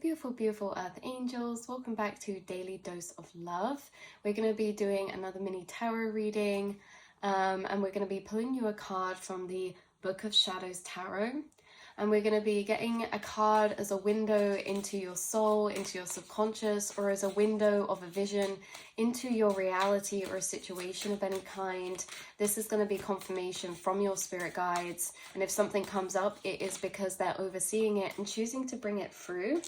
beautiful, beautiful Earth Angels. Welcome back to Daily Dose of Love. We're going to be doing another mini tarot reading, and we're going to be pulling you a card from the Book of Shadows Tarot. And we're going to be getting a card as a window into your soul, into your subconscious, or as a window of a vision into your reality or a situation of any kind. This is going to be confirmation from your spirit guides. And if something comes up, it is because they're overseeing it and choosing to bring it through.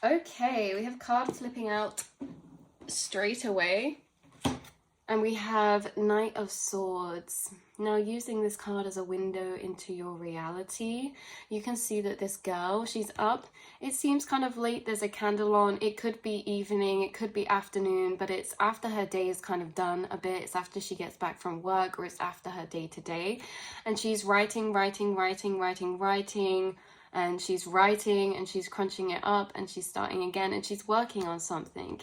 Okay, we have card flipping out straight away. And we have Knight of Swords. Now, using this card as a window into your reality, you can see that this girl, she's up. It seems kind of late. There's a candle on. It could be evening. It could be afternoon, but it's after her day is kind of done a bit. It's after she gets back from work, or it's after her day to day. And she's writing, and she's writing and she's crunching it up and she's starting again and she's working on something.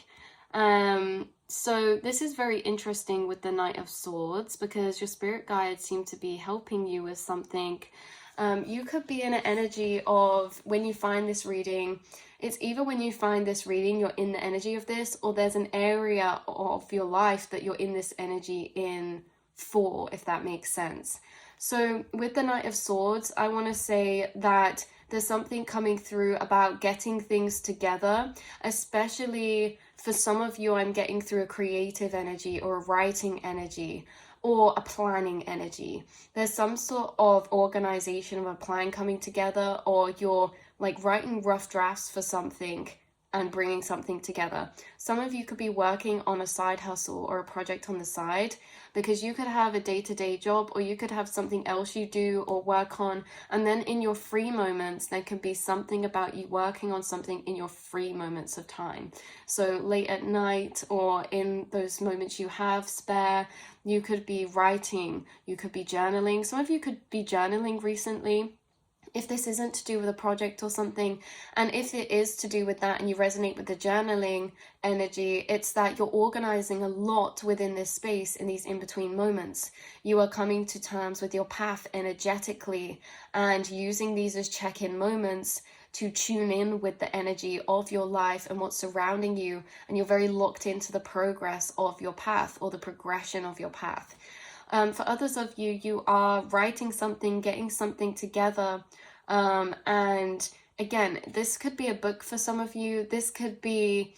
So this is very interesting with the Knight of Swords because your spirit guides seem to be helping you with something. You could be in an energy of, when you find this reading, it's either when you find this reading, you're in the energy of this, or there's an area of your life that you're in this energy in for, if that makes sense. So with the Knight of Swords, I want to say that there's something coming through about getting things together, especially for some of you. I'm getting through a creative energy or a writing energy or a planning energy. There's some sort of organization of a plan coming together, or you're like writing rough drafts for something and bringing something together. Some of you could be working on a side hustle or a project on the side, because you could have a day-to-day job, or you could have something else you do or work on, and then in your free moments there could be something about you working on something in your free moments of time. So late at night or in those moments you have spare, you could be writing, you could be journaling. Some of you could be journaling recently, if this isn't to do with a project or something. And if it is to do with that and you resonate with the journaling energy, it's that you're organizing a lot within this space in these in-between moments. You are coming to terms with your path energetically and using these as check-in moments to tune in with the energy of your life and what's surrounding you. And you're very locked into the progress of your path or the progression of your path. For others of you, you are writing something, getting something together. And again, this could be a book for some of you. This could be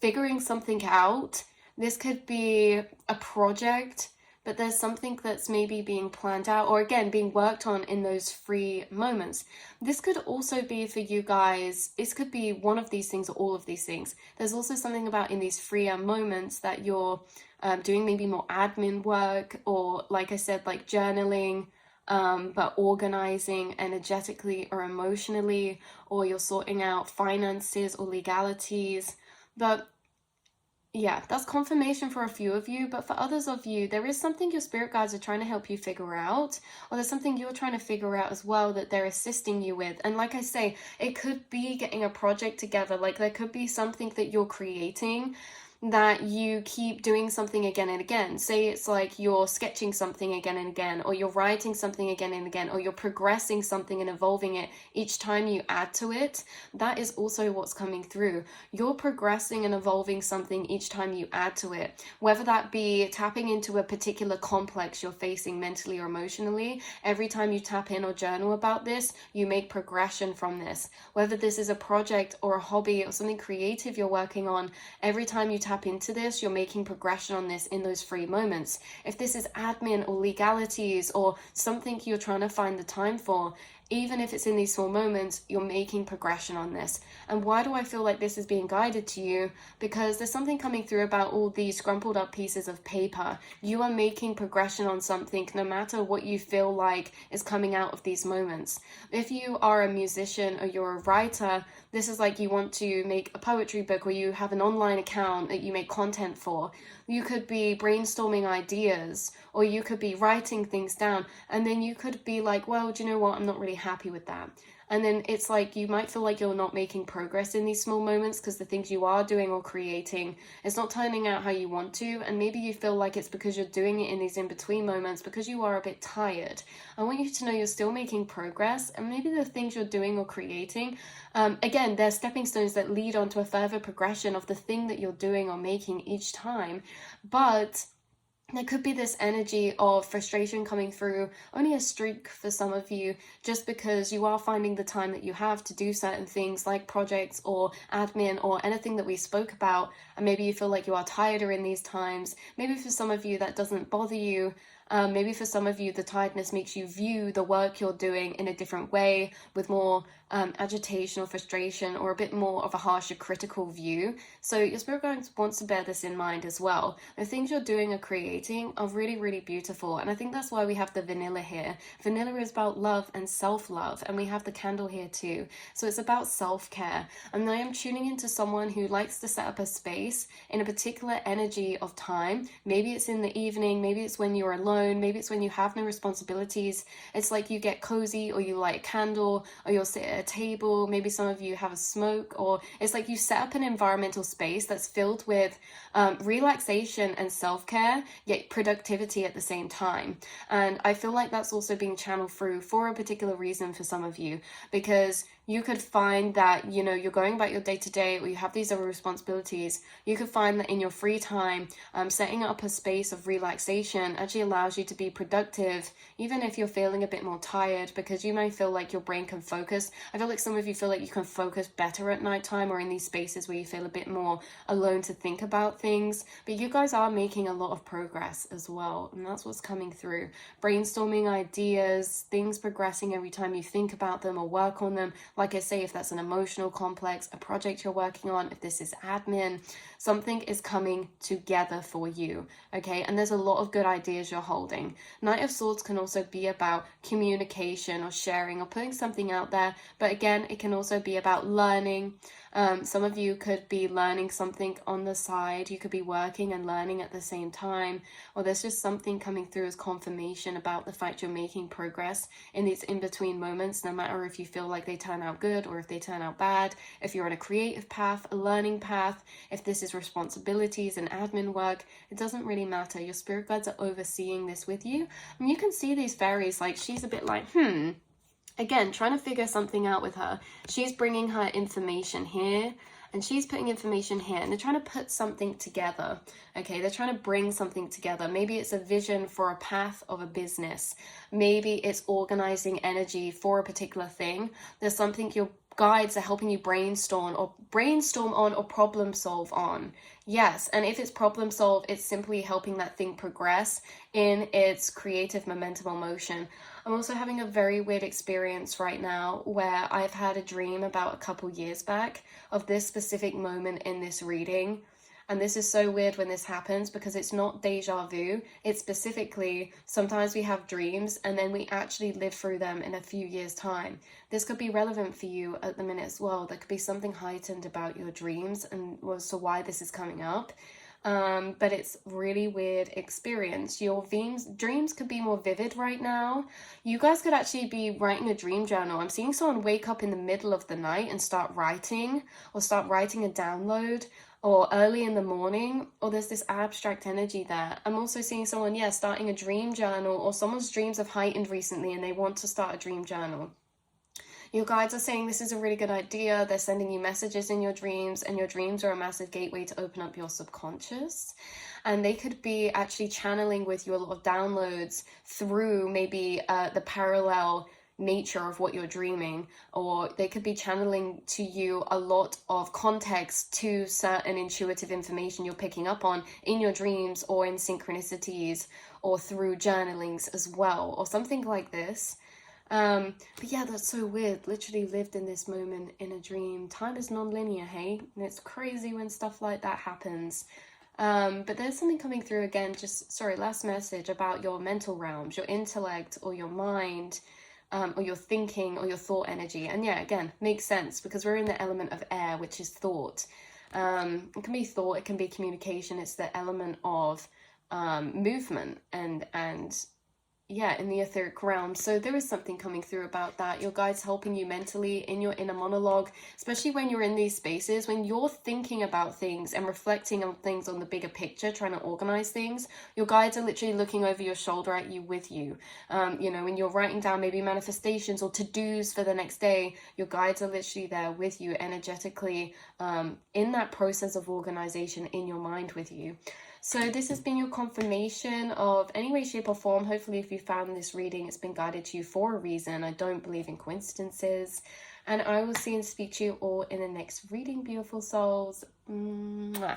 figuring something out. This could be a project, but there's something that's maybe being planned out, or again, being worked on in those free moments. This could also be for you guys. This could be one of these things or all of these things. There's also something about in these freer moments that you're doing maybe more admin work, or like I said, like journaling, but organizing energetically or emotionally, or you're sorting out finances or legalities. But yeah, that's confirmation for a few of you, but for others of you, there is something your spirit guides are trying to help you figure out, or there's something you're trying to figure out as well that they're assisting you with. And like I say, it could be getting a project together. Like there could be something that you're creating that you keep doing something again and again. Say it's like you're sketching something again and again, or you're writing something again and again, or you're progressing something and evolving it each time you add to it. That is also what's coming through. You're progressing and evolving something each time you add to it, whether that be tapping into a particular complex you're facing mentally or emotionally. Every time you tap in or journal about this, you make progression from this. Whether this is a project or a hobby or something creative you're working on, every time you tap into this, you're making progression on this in those free moments. If this is admin or legalities or something you're trying to find the time for, even if it's in these small moments, you're making progression on this. And why do I feel like this is being guided to you? Because there's something coming through about all these scrumpled up pieces of paper. You are making progression on something no matter what you feel like is coming out of these moments. If you are a musician or you're a writer, this is like you want to make a poetry book, or you have an online account that you make content for. You could be brainstorming ideas, or you could be writing things down, and then you could be like, well, do you know what, I'm not really happy with that. And then it's like you might feel like you're not making progress in these small moments because the things you are doing or creating, it's not turning out how you want to. And maybe you feel like it's because you're doing it in these in-between moments because you are a bit tired. I want you to know you're still making progress, and maybe the things you're doing or creating, again, they're stepping stones that lead on to a further progression of the thing that you're doing or making each time. But there could be this energy of frustration coming through, only a streak for some of you, just because you are finding the time that you have to do certain things like projects or admin or anything that we spoke about, and maybe you feel like you are tireder in these times. Maybe for some of you that doesn't bother you. Maybe for some of you the tiredness makes you view the work you're doing in a different way, with more agitation or frustration, or a bit more of a harsher critical view. So your spirit guides wants to bear this in mind as well. The things you're doing or creating are really, really beautiful, and I think that's why we have the vanilla here. Vanilla is about love and self-love, and we have the candle here too. So it's about self-care, and I am tuning into someone who likes to set up a space in a particular energy of time. Maybe it's in the evening, maybe it's when you're alone, maybe it's when you have no responsibilities. It's like you get cozy, or you light a candle, or you'll sit at a table. Maybe some of you have a smoke, or it's like you set up an environmental space that's filled with relaxation and self-care, yet productivity at the same time. And I feel like that's also being channeled through for a particular reason for some of you, because you could find that, you know, you're going about your day-to-day, or you have these other responsibilities. You could find that in your free time, setting up a space of relaxation actually allows you to be productive, even if you're feeling a bit more tired, because you may feel like your brain can focus. I feel like some of you feel like you can focus better at nighttime, or in these spaces where you feel a bit more alone to think about things. But you guys are making a lot of progress as well, and that's what's coming through. Brainstorming ideas, things progressing every time you think about them or work on them. Like I say, if that's an emotional complex, a project you're working on, if this is admin, something is coming together for you, okay? And there's a lot of good ideas you're holding. Knight of Swords can also be about communication or sharing or putting something out there, but again, it can also be about learning. Some of you could be learning something on the side. You could be working and learning at the same time, or there's just something coming through as confirmation about the fact you're making progress in these in-between moments, no matter if you feel like they turn out good or if they turn out bad, if you're on a creative path, a learning path, if this is responsibilities and admin work, it doesn't really matter. Your spirit guides are overseeing this with you, and you can see these fairies, like she's a bit like, again, trying to figure something out with her. She's bringing her information here, and she's putting information here, and they're trying to put something together, okay? They're trying to bring something together. Maybe it's a vision for a path of a business. Maybe it's organizing energy for a particular thing. There's something your guides are helping you brainstorm on or problem solve on. Yes, and if it's problem solve, it's simply helping that thing progress in its creative momentum or motion. I'm also having a very weird experience right now where I've had a dream about a couple years back of this specific moment in this reading. And this is so weird when this happens, because it's not deja vu. It's specifically, sometimes we have dreams and then we actually live through them in a few years' time. This could be relevant for you at the minute as well. There could be something heightened about your dreams and as to why this is coming up. But it's really weird experience. Your dreams could be more vivid right now. You guys could actually be writing a dream journal. I'm seeing someone wake up in the middle of the night and start writing, or start writing a download, or early in the morning, or there's this abstract energy there. I'm also seeing someone, starting a dream journal, or someone's dreams have heightened recently and they want to start a dream journal. Your guides are saying this is a really good idea. They're sending you messages in your dreams, and your dreams are a massive gateway to open up your subconscious. And they could be actually channeling with you a lot of downloads through maybe the parallel nature of what you're dreaming, or they could be channeling to you a lot of context to certain intuitive information you're picking up on in your dreams, or in synchronicities, or through journalings as well, or something like this. But yeah, that's so weird. Literally lived in this moment in a dream. Time is non-linear, hey? And it's crazy when stuff like that happens. But there's something coming through again, last message about your mental realms, your intellect, or your mind, or your thinking, or your thought energy. And yeah, again, makes sense, because we're in the element of air, which is thought. It can be thought, it can be communication. It's the element of movement and yeah, in the etheric realm. So there is something coming through about that. Your guides helping you mentally in your inner monologue, especially when you're in these spaces, when you're thinking about things and reflecting on things on the bigger picture, trying to organize things. Your guides are literally looking over your shoulder at you with you. You know, when you're writing down maybe manifestations or to-dos for the next day, your guides are literally there with you energetically, in that process of organization in your mind with you. So this has been your confirmation of any way, shape or form. Hopefully if you found this reading, it's been guided to you for a reason. I don't believe in coincidences. And I will see and speak to you all in the next reading, beautiful souls. Mwah.